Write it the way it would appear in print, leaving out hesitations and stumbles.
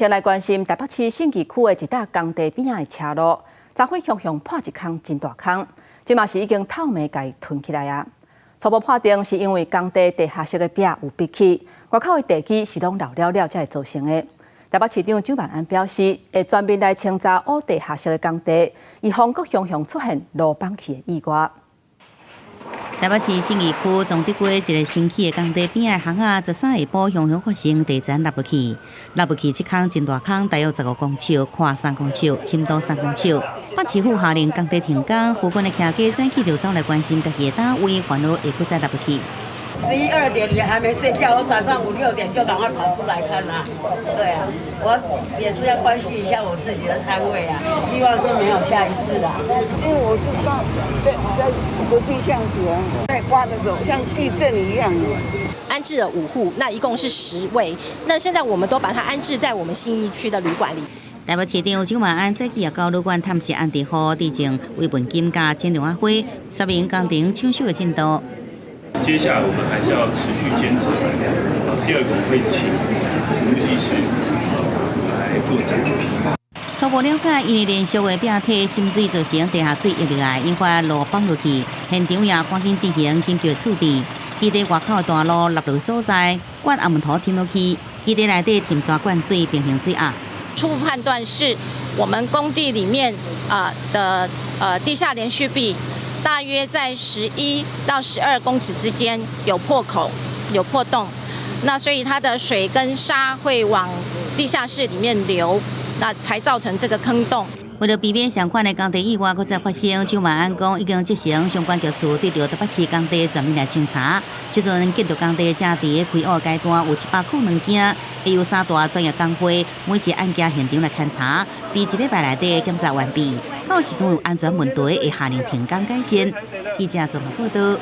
先来关心台北市信义区的一搭工地边仔的车路，昨昏熊熊破一坑真大坑，即嘛是已经透明甲伊吞起来啊。初步判定是因为工地地下室的壁有闭起，外口的地基是拢漏了才会造成的。台北市长蒋万安表示，会全面来清查乌地下室的工地，以防阁熊熊出现路崩去的意外。 台北市信义区从地街一个新起的工地边的巷仔，13下晡熊熊发生地震落去，这坑真大坑，大约15公尺，宽3公尺，深度3公尺。北市府下令工地停工，附近的徛家早起就走来关心家己的单位，烦恼会搁再落去。 11、2点也还没睡觉，我早上5、6点就赶快跑出来看啦。对啊，我也是要关心一下我自己的摊位啊，希望是没有下一次啦。因为我知道在隔壁巷子啊，在刮的时候像地震一样。安置了5户，那一共是10位。那现在我们都把它安置在我们信义区的旅馆里。 台北市长蒋万安早起也到旅馆探视安迪户地震慰问金加剪良花，说明工程抢修的进度。 接下来我们还是要持续监测。第二个，我会请估计师来做检查。初步了解，因为连续的壁体渗水造成地下水溢入来，引发路崩落去。现场也赶紧进行紧急处理。基地外口的大路落落所在，管暗门头停落去，基地内底填沙灌水并行水压。初步判断是我们工地里面的地下连续壁。 大约在11到12公尺之间有破口、有破洞，那所以它的水跟沙会往地下室里面流，那才造成这个坑洞。为了避免相关的工地意外搁再发生，蒋万安讲已经执行相关局处对着台北市工地全面来清查。这阵建筑工地正伫开挖阶段，有100口物件，会有3大专业工会，每一个案件现场来勘查，伫1礼拜内底检查完毕。到时阵有安全问题，会下令停工改善。记者综合报道。